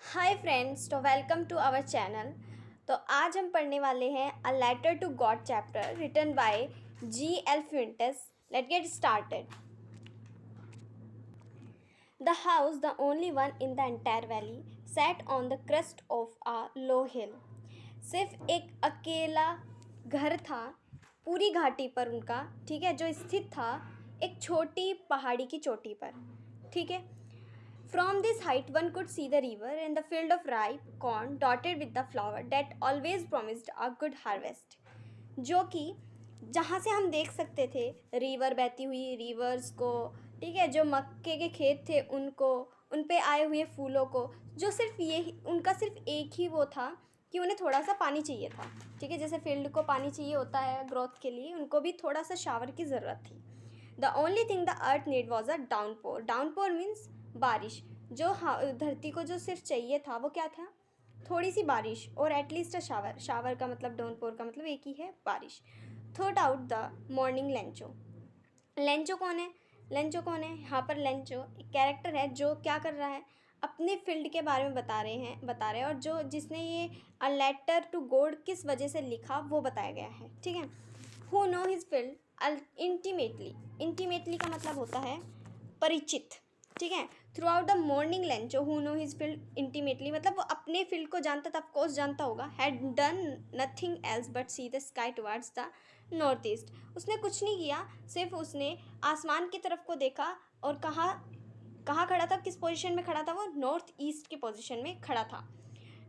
हाय friends, तो welcome to our channel. तो आज हम पढ़ने वाले हैं a letter to God chapter written by G.L. Fuentes। Let get started. The house, the only one in the entire valley, sat on the crest of a low hill. सिर्फ एक अकेला घर था पूरी घाटी पर उनका, ठीक है, जो स्थित था एक छोटी पहाड़ी की चोटी पर, ठीक है। From this height, one could see the river and the field of ripe corn dotted with the flower that always promised a good harvest। जो कि जहाँ से हम देख सकते थे रिवर बहती हुई रिवर्स को, ठीक है, जो मक्के के खेत थे उनको, उन पे आए हुए फूलों को, जो सिर्फ ये उनका सिर्फ एक ही वो था कि उन्हें थोड़ा सा पानी चाहिए था, ठीक है। जैसे फील्ड को पानी चाहिए होता है ग्रोथ के लिए, उनको भी थोड़ा सा शावर की ज़रूरत थी। The only thing the earth need was a downpour. Downpour means बारिश। जो धरती को जो सिर्फ चाहिए था वो क्या था? थोड़ी सी बारिश, और एटलीस्ट अ शावर। शावर का मतलब, डाउनपोर का मतलब एक ही है, बारिश। Thought out the morning Lencho. Lencho कौन है? लेंचो कौन है? यहाँ पर लेंचो एक कैरेक्टर है जो क्या कर रहा है, अपने फील्ड के बारे में बता रहे हैं, और जो जिसने ये अ लेटर टू गॉड किस वजह से लिखा वो बताया गया है, ठीक है। Who know his field intimately. Intimately का मतलब होता है परिचित, ठीक है। Through out the morning Lencho who know his field intimately मतलब वो अपने फील्ड को जानता था, ऑफकोर्स जानता होगा। Had done nothing else but see the sky towards the north east. उसने कुछ नहीं किया, सिर्फ उसने आसमान की तरफ को देखा, और कहाँ कहाँ खड़ा था, किस पोजीशन में खड़ा था वो? नॉर्थ ईस्ट की पोजीशन में खड़ा था।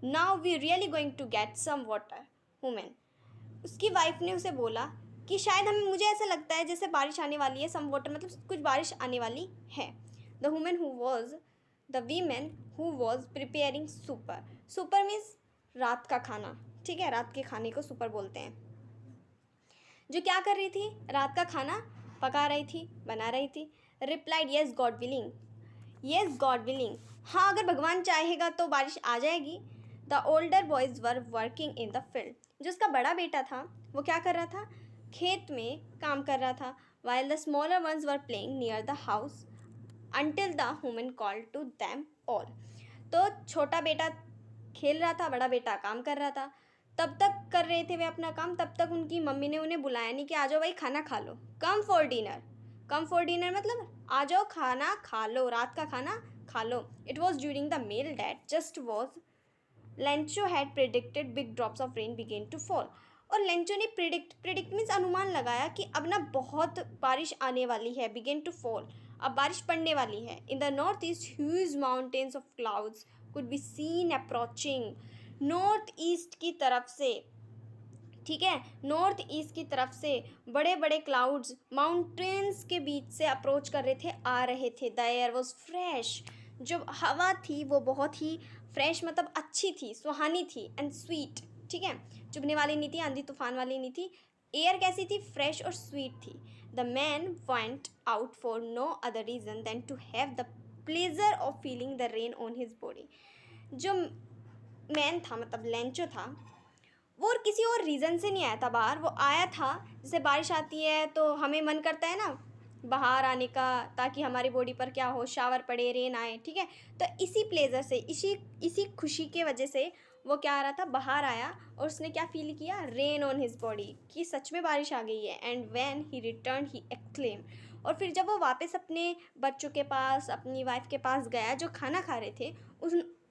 Now we really going to get some water women. उसकी वाइफ ने उसे बोला कि शायद मुझे ऐसा लगता है जैसे बारिश आने वाली है। सम वाटर मतलब कुछ बारिश आने वाली है। The women who was preparing super. Super means रात का खाना, ठीक है। रात के खाने को सुपर बोलते हैं। जो क्या कर रही थी? रात का खाना पका रही थी, बना रही थी। Replied yes God willing. Yes God willing, हाँ अगर भगवान चाहेगा तो बारिश आ जाएगी। The older boys were working in the field. जो उसका बड़ा बेटा था वो क्या कर रहा था? खेत में काम कर रहा था। While the smaller ones were playing near the house until the woman called to them all. तो छोटा बेटा खेल रहा था, बड़ा बेटा काम कर रहा था। तब तक कर रहे थे वे अपना काम, तब तक उनकी मम्मी ने उन्हें बुलाया नहीं कि आ जाओ भाई खाना खा लो। Come for dinner. Come for dinner मतलब आ जाओ खाना खा लो, रात का खाना खा लो। It was during the meal that just was Lencho had predicted big drops of rain began to fall. और लेंचो ने प्रिडिक्ट मीन्स अनुमान लगाया कि अब ना बहुत बारिश आने वाली है। बिगेन टू फॉल, अब बारिश पड़ने वाली है। In the north east huge mountains of clouds could be seen approaching. North east की तरफ से, ठीक है, नॉर्थ ईस्ट की तरफ से बड़े बड़े क्लाउड्स माउंटेन्स के बीच से अप्रोच कर रहे थे, आ रहे थे। The air was fresh. जो हवा थी वो बहुत ही फ्रेश मतलब अच्छी थी, सुहानी थी, एंड स्वीट, ठीक है। चुभने वाली नहीं थी, आंधी तूफान वाली नहीं थी। एयर कैसी थी? फ्रेश और स्वीट थी। The man went out for no other reason than to have the pleasure of feeling the rain on his body. जो मैन था मतलब लेंचो था, वो और किसी और रीज़न से नहीं आया था बाहर। वो आया था, जैसे बारिश आती है तो हमें मन करता है ना बाहर आने का, ताकि हमारी बॉडी पर क्या हो, शावर पड़े, रेन आए, ठीक है। तो इसी प्लेजर से, इसी खुशी के वजह से वो क्या आ रहा था, बाहर आया, और उसने क्या फील किया? रेन ऑन हिज बॉडी, कि सच में बारिश आ गई है। And when he return he exclaim. और फिर जब वो वापस अपने बच्चों के पास, अपनी वाइफ के पास गया जो खाना खा रहे थे,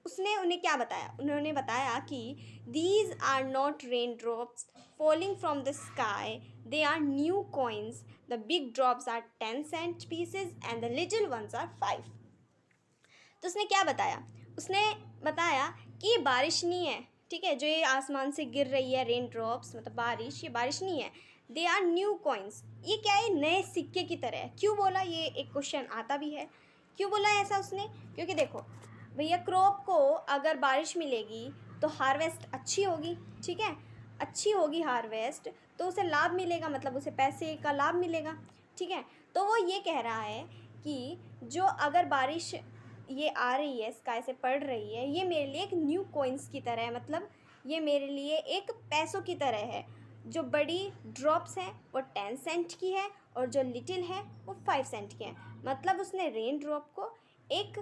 उसने उन्हें क्या बताया? उन्होंने बताया कि these are not rain drops falling from the sky, they are new coins. The big drops are 10 cent pieces and the little ones are 5। तो उसने क्या बताया? उसने बताया कि ये बारिश नहीं है, ठीक है, जो ये आसमान से गिर रही है रेन ड्रॉप्स मतलब बारिश, ये बारिश नहीं है। दे आर न्यू कॉइन्स, ये क्या है? नए सिक्के की तरह है। क्यों बोला? ये एक क्वेश्चन आता भी है, क्यों बोला ऐसा उसने? क्योंकि देखो भैया, क्रॉप को अगर बारिश मिलेगी तो हार्वेस्ट अच्छी होगी, ठीक है, अच्छी होगी हार्वेस्ट, तो उसे लाभ मिलेगा, मतलब उसे पैसे का लाभ मिलेगा, ठीक है। तो वो ये कह रहा है कि जो अगर बारिश ये आ रही है, स्काई से पड़ रही है, ये मेरे लिए एक न्यू कॉइन्स की तरह है, मतलब ये मेरे लिए एक पैसों की तरह है। जो बड़ी ड्रॉप्स हैं वो 10 cent की है, और जो लिटिल है वो 5 cent की है। मतलब उसने रेन ड्रॉप को एक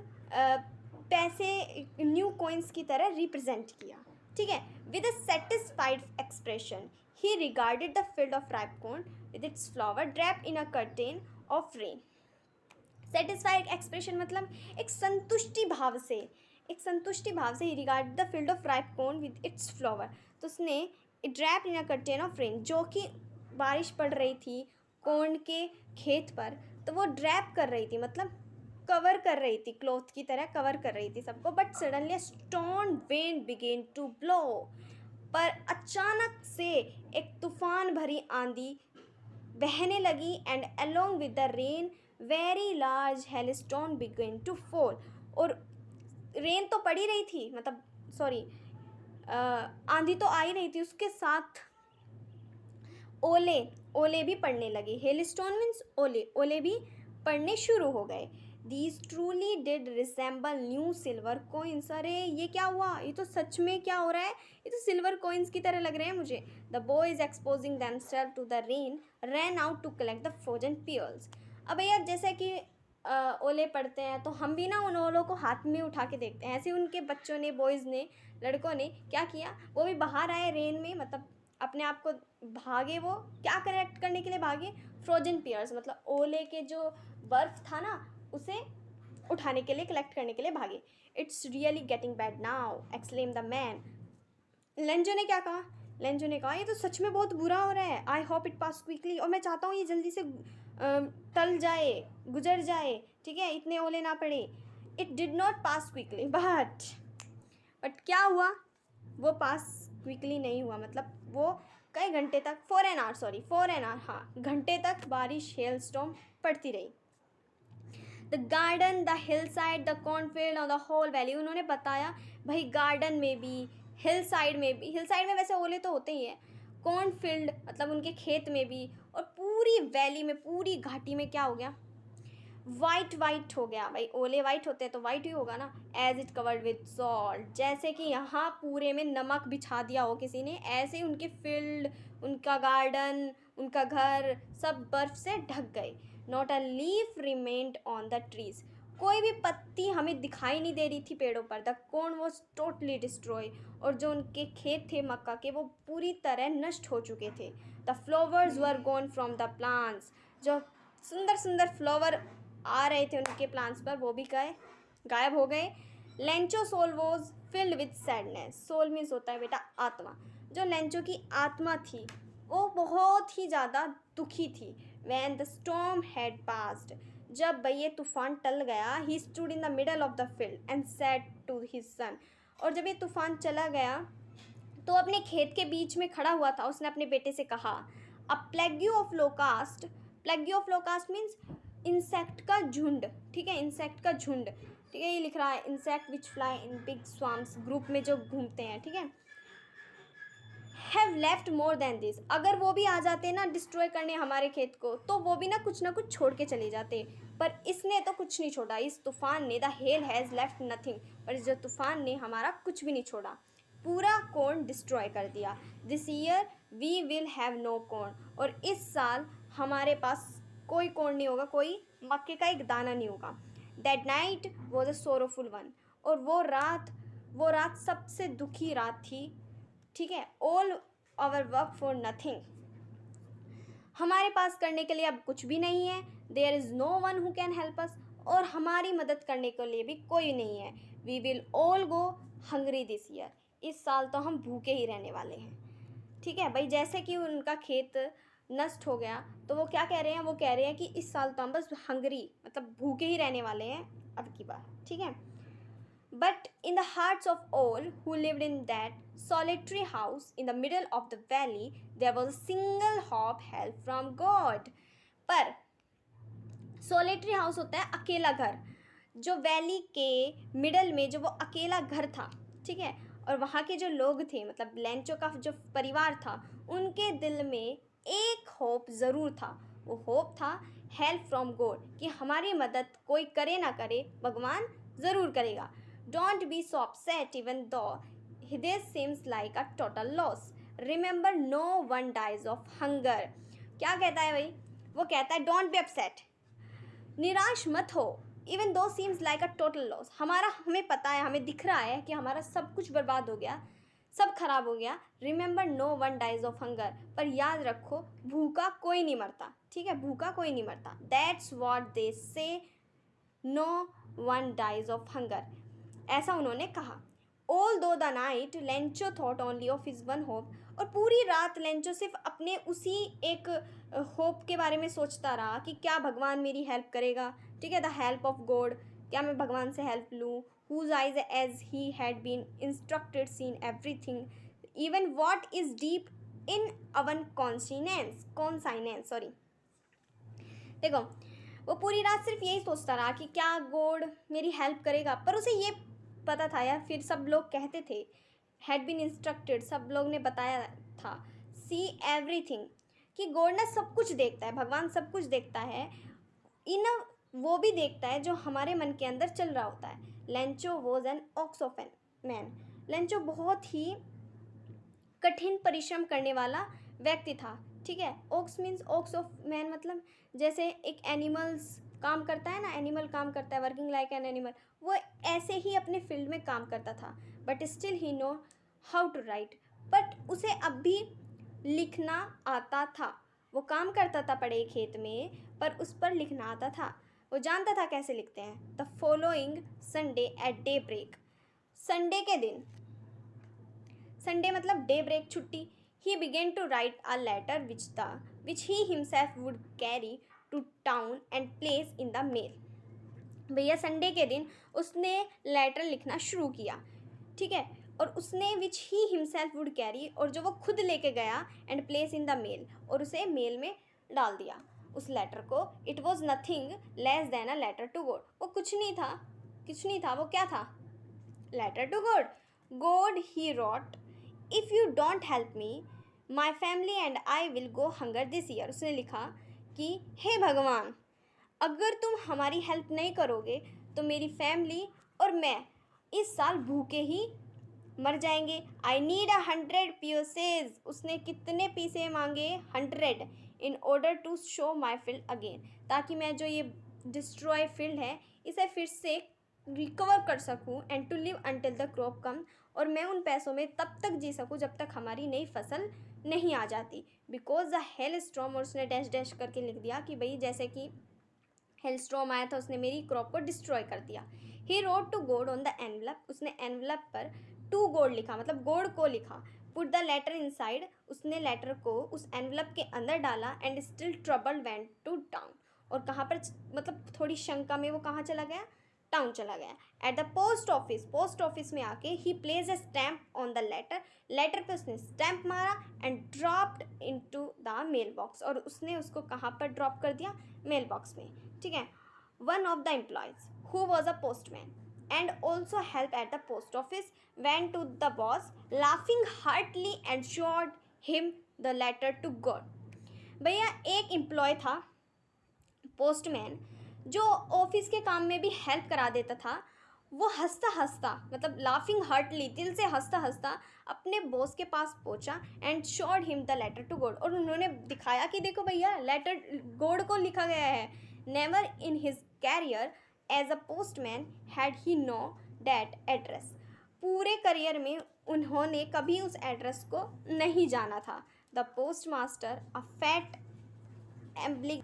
पैसे न्यू कॉइन्स की तरह रिप्रेजेंट किया, ठीक है। With a satisfied expression he regarded the field of ripe corn with its flower draped in a curtain of rain. Satisfied expression मतलब एक संतुष्टि भाव से, he regard the field of ripe corn with its flower, तो उसने drape in a curtain of rain, जो कि बारिश पड़ रही थी कॉर्न के खेत पर, तो वो ड्रैप कर रही थी, मतलब कवर कर रही थी, क्लॉथ की तरह कवर कर रही थी सबको। But suddenly storm wind began to blow, पर अचानक से एक तूफान भरी आंधी बहने लगी, and along with the rain very large hailstone began to fall, और रेन तो पड़ी रही थी, मतलब सॉरी आंधी तो आ ही रही थी, उसके साथ ओले भी पड़ने लगे। हेलस्टोन मीन्स ओले भी पड़ने शुरू हो गए। These truly did resemble new silver coins। अरे ये क्या हुआ, ये तो सच में क्या हो रहा है, ये तो सिल्वर कॉइन्स की तरह लग रहे हैं मुझे। The boys exposing themselves to the rain ran out to collect the frozen pearls। अब भैया जैसे कि ओले पड़ते हैं तो हम भी ना उन ओलों को हाथ में उठा के देखते हैं, ऐसे उनके बच्चों ने, बॉयज़ ने, लड़कों ने क्या किया, वो भी बाहर आए रेन में, मतलब अपने आप को भागे, वो क्या कलेक्ट करने के लिए भागे, फ्रोजन पियर्स, मतलब ओले के जो बर्फ़ था ना उसे उठाने के लिए, कलेक्ट करने के लिए भागे। It's really getting bad now exclaim the man. Lencho ने क्या कहा, लेंजो ने कहा ये तो सच में बहुत बुरा हो रहा है। I hope it pass quickly, और मैं चाहता हूँ ये जल्दी से टल जाए, गुजर जाए, ठीक है, इतने ओले ना पड़े। It did not pass quickly but क्या हुआ, वो पास क्विकली नहीं हुआ, मतलब वो कई घंटे तक, फॉर एन आवर, हाँ, घंटे तक बारिश, हेल स्टॉर्म पड़ती रही। The garden, the hill side, the cornfield और द होल वैली, उन्होंने बताया भाई गार्डन में भी, हिल साइड में वैसे ओले तो होते ही हैं, कॉर्नफील्ड मतलब उनके खेत में भी, और पूरी वैली में, पूरी घाटी में क्या हो गया, वाइट हो गया। भाई ओले वाइट होते हैं तो वाइट ही होगा ना। As it covered with salt, जैसे कि यहाँ पूरे में नमक बिछा दिया हो किसी ने, ऐसे ही उनके फील्ड, उनका गार्डन, उनका घर सब बर्फ से ढक गए। Not a leaf remained on the trees, कोई भी पत्ती हमें दिखाई नहीं दे रही थी पेड़ों पर। The corn was totally destroy, और जो उनके खेत थे मक्का के वो पूरी तरह नष्ट हो चुके थे। The flowers were gone from the plants, जो सुंदर सुंदर फ्लावर आ रहे थे उनके प्लांट्स पर वो भी गायब हो गए। Lencho soul was filled with sadness, soul means होता है बेटा आत्मा, जो लेंचो की आत्मा थी वो बहुत ही ज़्यादा दुखी थी। When the storm had passed, जब भाई ये तूफान टल गया, he stood in the middle of the field and said to his son, और जब ये तूफान चला गया तो अपने खेत के बीच में खड़ा हुआ था, उसने अपने बेटे से कहा, अ प्लेग्यू ऑफ लोकास्ट मीन्स इंसेक्ट का झुंड, ठीक है, इंसेक्ट का झुंड, ठीक है, ये लिख रहा है insect which fly in big swarms, group में जो घूमते हैं, ठीक है, have left more than this, अगर वो भी आ जाते ना डिस्ट्रॉय करने हमारे खेत को, तो वो भी ना कुछ छोड़ के चले जाते, पर इसने तो कुछ नहीं छोड़ा, इस तूफान ने, the hell has left nothing, पर इस जो तूफान ने हमारा कुछ भी नहीं छोड़ा, पूरा कॉर्न डिस्ट्रॉय कर दिया। This year we will have no corn, और इस साल हमारे पास कोई कॉर्न नहीं होगा, कोई मक्के का एक दाना नहीं होगा। That night was a sorrowful one, और वो रात सबसे दुखी रात थी, ठीक है। All our work for nothing, हमारे पास करने के लिए अब कुछ भी नहीं है। There is no one who can help us, और हमारी मदद करने के लिए भी कोई नहीं है। We will all go hungry this year, इस साल तो हम भूखे ही रहने वाले हैं, ठीक है। भाई जैसे कि उनका खेत नष्ट हो गया तो वो क्या कह रहे हैं, वो कह रहे हैं कि इस साल तो हम बस हंग्री मतलब भूखे ही रहने वाले हैं अब की बार, ठीक है। But in the hearts of all who lived in that solitary house in the middle of the valley, there was a single hope help from God. पर solitary house होता है अकेला घर, जो वैली के मिडल में जो वो अकेला घर था, ठीक है, और वहाँ के जो लोग थे, मतलब लेंचो का जो परिवार था, उनके दिल में एक होप ज़रूर था। वो होप था हेल्प फ्रॉम गॉड, कि हमारी मदद कोई करे ना करे, भगवान ज़रूर करेगा। Don't be so upset even though this seems like a total loss, remember no one dies of hunger. क्या कहता है भाई, वो कहता है डोंट बी अपसेट, निराश मत हो, even though seems like a total loss, हमें पता है, हमें दिख रहा है कि हमारा सब कुछ बर्बाद हो गया, सब खराब हो गया। Remember no one dies of hunger, पर याद रखो भूखा कोई नहीं मरता, ठीक है, भूखा कोई नहीं मरता। That's what they say, no one dies of hunger, ऐसा उन्होंने कहा। All though the night Lencho thought only of his one hope, और पूरी रात लेंचो सिर्फ अपने उसी एक होप के बारे में सोचता रहा कि क्या भगवान मेरी हेल्प करेगा, ठीक है, द हेल्प ऑफ गॉड, क्या मैं भगवान से हेल्प लूँ। whose eyes as he had been instructed seen everything, even what is deep in our conscience sorry। देखो वो पूरी रात सिर्फ यही सोचता रहा कि क्या गॉड मेरी हेल्प करेगा, पर उसे ये पता था यार, फिर सब लोग कहते थे हैड बीन इंस्ट्रक्टेड, सब लोग ने बताया था, सी एवरीथिंग, कि गॉड ना सब कुछ देखता है, भगवान सब कुछ देखता है, इन वो भी देखता है जो हमारे मन के अंदर चल रहा होता है। Lencho was an ox of an man, लेंचो बहुत ही कठिन परिश्रम करने वाला व्यक्ति था, ठीक है। Ox means ox of man, मतलब जैसे एक एनिमल्स काम करता है ना, एनिमल काम करता है, वर्किंग लाइक एन एनिमल, वो ऐसे ही अपने फील्ड में काम करता था। But still he know how to write, बट उसे अब भी लिखना आता था। वो काम करता था पड़े खेत में, पर उस पर लिखना आता था, वो जानता था कैसे लिखते हैं। The following Sunday at day break, Sunday के दिन, संडे मतलब डे ब्रेक, छुट्टी, he began to write a letter which he himself would carry to town and place in the mail. भैया संडे के दिन उसने लेटर लिखना शुरू किया, ठीक है, और उसने which he himself would carry, और जो वो खुद लेके गया, and place in the mail, और उसे मेल में डाल दिया उस लेटर को। It was nothing less than a letter to God, वो कुछ नहीं था, वो क्या था, letter to God. God he wrote, if you don't help me my family and I will go hunger this year, उसने लिखा कि हे भगवान, अगर तुम हमारी हेल्प नहीं करोगे तो मेरी फैमिली और मैं इस साल भूखे ही मर जाएंगे। आई नीड 100 पीसेज, उसने कितने पीसे मांगे, 100, in order to show my field again, ताकि मैं जो ये डिस्ट्रॉय फील्ड है इसे फिर से रिकवर कर सकूं, and to live until the crop come, और मैं उन पैसों में तब तक जी सकूं जब तक हमारी नई फसल नहीं आ जाती। बिकॉज द हेल स्टॉर्म, और उसने डैश डैश करके लिख दिया कि भाई जैसे कि हेल स्टॉर्म आया था, उसने मेरी क्रॉप को डिस्ट्रॉय कर दिया। He wrote to God on the envelope, उसने एनवलप पर टू गॉड लिखा, मतलब गॉड को लिखा। पुट द लेटर इनसाइड, उसने लेटर को उस एनवलप के अंदर डाला, and still trouble went to town, और कहाँ पर, मतलब थोड़ी शंका में वो कहाँ चला गया, टाउन चला गया। एट द पोस्ट ऑफिस में आके he place a stamp on the letter पे उसने स्टैम्प मारा, and dropped into the mail box, और उसने उसको कहाँ पर ड्रॉप कर दिया, मेल बॉक्स में, ठीक है। One of the employees who was a postman and also help at the post office went to the boss laughing heartily and showed him the letter to God। भैया एक employ था postman, जो office के काम में भी help करा देता था, वो हंसता हंसता, मतलब लाफिंग हार्टली, दिल से हंसता हंसता अपने बॉस के पास पहुंचा, and showed him the letter to God, और उन्होंने दिखाया कि देखो भैया लेटर गॉड को लिखा गया है। Never in his career as a postman had he know that address, पूरे करियर में उन्होंने कभी उस एड्रेस को नहीं जाना था। The post master a fat amiable,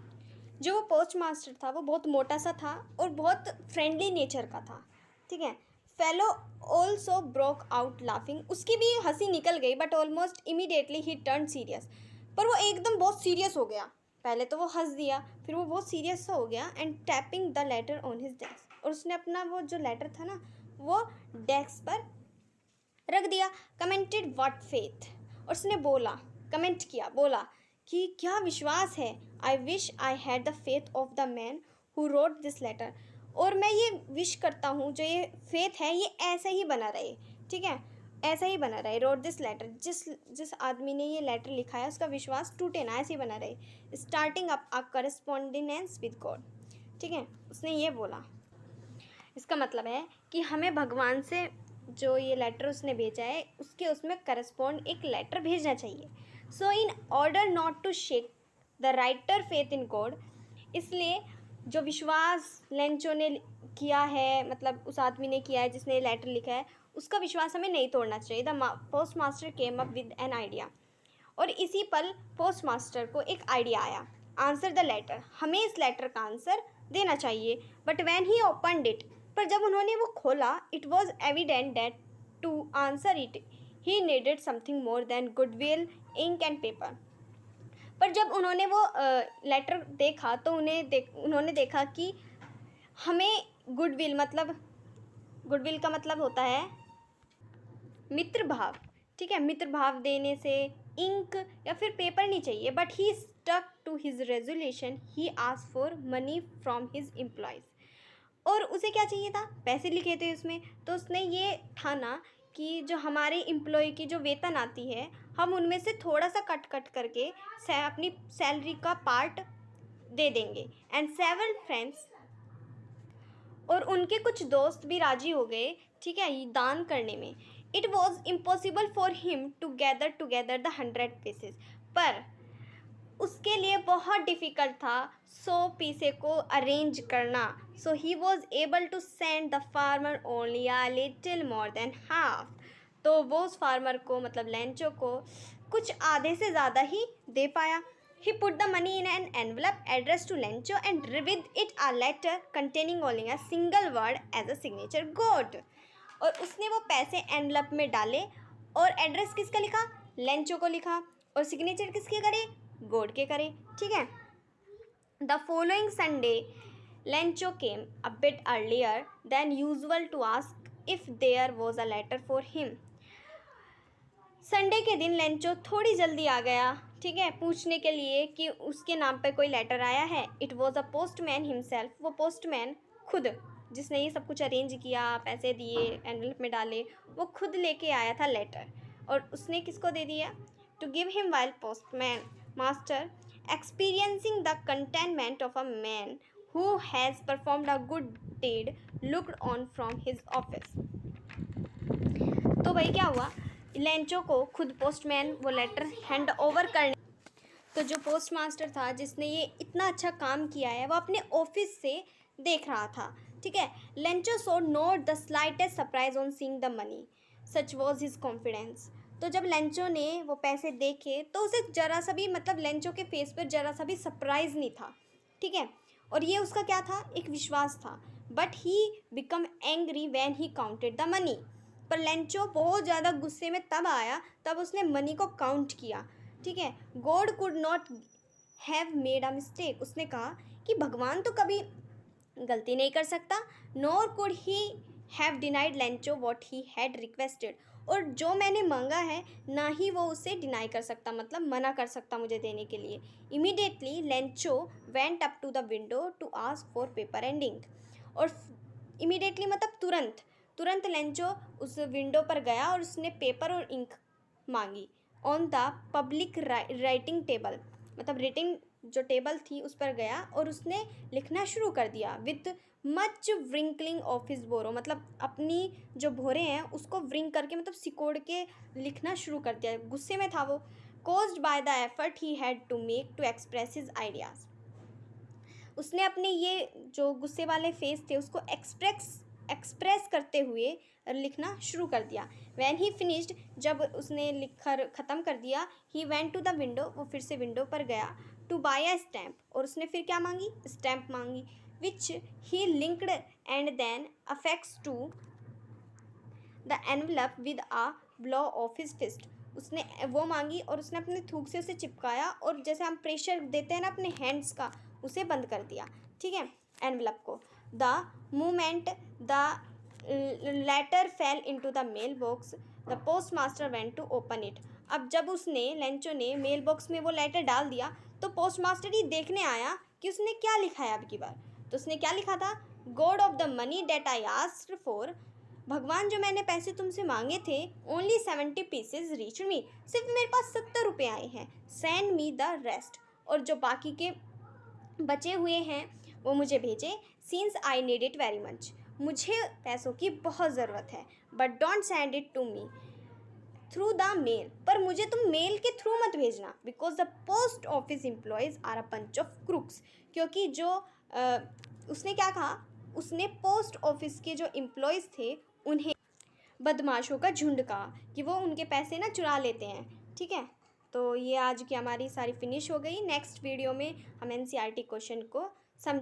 जो वो पोस्ट मास्टर था वो बहुत मोटा सा था और बहुत फ्रेंडली नेचर का था, ठीक है। Fellow also broke out laughing, उसकी भी हंसी निकल गई, but almost immediately he turn serious, पर वो एकदम बहुत सीरियस हो गया। पहले तो वो हंस दिया, फिर वो बहुत सीरियस सा हो गया, and tapping the later on his desk, और उसने अपना वो जो लेटर था ना वो डेस्क पर रख दिया। कमेंटेड व्हाट फेथ, और उसने बोला, कमेंट किया, बोला कि क्या विश्वास है। I wish I had the faith of the man who wrote this letter, और मैं ये विश करता हूँ जो ये फेथ है ये ऐसा ही बना रहे, ठीक है, ऐसा ही बना रहे। रोट दिस लेटर, जिस आदमी ने ये लेटर लिखा है उसका विश्वास टूटे ना, ऐसे ही बना रहे। Starting up a correspondence with God, ठीक है, उसने ये बोला। इसका मतलब है कि हमें भगवान से जो ये लेटर उसने भेजा है उसके उसमें करस्पॉन्ड एक लेटर भेजना चाहिए। So in order not to shake the writer faith in God, इसलिए जो विश्वास लेंचो ने किया है, मतलब उस आदमी ने किया है जिसने लेटर लिखा है, उसका विश्वास हमें नहीं तोड़ना चाहिए। The post master came up with an idea. और इसी पल पोस्ट मास्टर को एक आइडिया आया। आंसर द लेटर, हमें इस लेटर का आंसर देना चाहिए। But when he opened it, पर जब उन्होंने वो खोला, it was evident that to answer it he needed something more than goodwill, ink and paper. पर जब उन्होंने वो लेटर देखा तो उन्होंने देखा कि हमें गुडविल, मतलब गुडविल का मतलब होता है मित्र भाव, ठीक है, मित्र भाव देने से इंक या फिर पेपर नहीं चाहिए। But he stuck to his resolution, he asked for money from his employees. और उसे क्या चाहिए था, पैसे लिखे थे उसमें, तो उसने ये ठाना कि जो हमारे एम्प्लॉय की जो वेतन आती है, हम उनमें से थोड़ा सा कट करके अपनी सैलरी का पार्ट दे देंगे। एंड सेवरल फ्रेंड्स, और उनके कुछ दोस्त भी राजी हो गए, ठीक है, ये दान करने में। It was impossible for him to gather together the 100 pesos, पर उसके लिए बहुत डिफ़िकल्ट था 100 पीसे को अरेंज करना। So he was able to send the farmer only a little more than half. तो वो उस फार्मर को, मतलब लेंचो को, कुछ आधे से ज़्यादा ही दे पाया। He put the money in an envelope addressed to Lencho and with it a letter containing only a single word as a signature goat. और उसने वो पैसे एनवलप में डाले और एड्रेस किसका लिखा, लेंचो को लिखा, और सिग्नेचर किसके करे, गोड के करे, ठीक है। The following Sunday Lencho came a bit earlier than usual to ask if there was a letter for him. Sunday के दिन लेंचो थोड़ी जल्दी आ गया, ठीक है, पूछने के लिए कि उसके नाम पर कोई लेटर आया है। It was a postman himself, वो पोस्टमैन खुद, जिसने ये सब कुछ अरेंज किया, पैसे दिए, एनवलप में डाले, वो खुद लेके आया था लेटर। और उसने किसको दे दिया, to give him while postman master experiencing the contentment of a man who has performed a good deed looked on from his office. तो भाई क्या हुआ, लेंचो को खुद पोस्टमैन वो लेटर हैंड ओवर करने, तो जो पोस्ट मास्टर था जिसने ये इतना अच्छा काम किया है, वो अपने ऑफिस से देख रहा था, ठीक है। Lencho so note the slightest surprise on seeing the money, such was his confidence. तो जब लेंचो ने वो पैसे देखे तो उसे जरा सा भी, मतलब लेंचो के फेस पर जरा सा भी सरप्राइज नहीं था, ठीक है। और ये उसका क्या था, एक विश्वास था। But he become angry when he counted the money, पर लेंचो बहुत ज़्यादा गुस्से में तब आया तब उसने मनी को काउंट किया, ठीक है। God could not have made a mistake, उसने कहा कि भगवान तो कभी गलती नहीं कर सकता। Nor could he have denied Lencho what he had requested, और जो मैंने मांगा है ना ही वो उसे डिनाई कर सकता, मतलब मना कर सकता मुझे देने के लिए। Immediately Lencho went up to the window to ask for paper and ink, और इमीडिएटली मतलब तुरंत तुरंत लेंचो उस विंडो पर गया और उसने पेपर और इंक मांगी। On the public writing table, मतलब रेटिंग जो टेबल थी उस पर गया और उसने लिखना शुरू कर दिया। विथ मच व्रिंकलिंग ऑफ हिज बोरो, मतलब अपनी जो भोरे हैं उसको व्रिंक करके, मतलब सिकोड़ के लिखना शुरू कर दिया, गुस्से में था वो। Caused by the effort he had to make to express his ideas, उसने अपने ये जो गुस्से वाले फेस थे उसको एक्सप्रेस करते हुए लिखना शुरू कर दिया। वैन ही फिनिश्ड, जब उसने लिखकर ख़त्म कर दिया, he went to the window, वो फिर से विंडो पर गया, टू बाय अ स्टैम्प, और उसने फिर क्या मांगी, स्टैम्प मांगी, which he licked and then affixed to the envelope with a blow of his fist, उसने वो मांगी और उसने अपने थूक से उसे चिपकाया, और जैसे हम प्रेशर देते हैं ना अपने हैंड्स का, उसे बंद कर दिया, ठीक है, एनवलप को। The moment the letter fell into the mail box, the post master went to open it. अब जब उसने लेंचो ने मेल बॉक्स में वो लेटर डाल दिया तो पोस्ट मास्टर ही देखने आया कि उसने क्या लिखा है अब की बार। तो उसने क्या लिखा था, God of the money that I asked for, भगवान जो मैंने पैसे तुमसे मांगे थे, ओनली 70 पीसेज रीच मी, सिर्फ मेरे पास 70 रुपये आए हैं, सेंड मी द रेस्ट, और जो बाकी के बचे हुए हैं वो मुझे भेजे, since I need it very much, मुझे पैसों की बहुत ज़रूरत है। But don't send it to me through the mail, पर मुझे तुम मेल के थ्रू मत भेजना, because the post office employees are a bunch of crooks, क्योंकि जो उसने क्या कहा, उसने पोस्ट ऑफिस के जो एम्प्लॉयज़ थे उन्हें बदमाशों का झुंड कहा कि वो उनके पैसे ना चुरा लेते हैं। ठीक है, तो ये आज की हमारी सारी फिनिश हो गई। नेक्स्ट वीडियो में हम एनसीईआरटी क्वेश्चन को समझ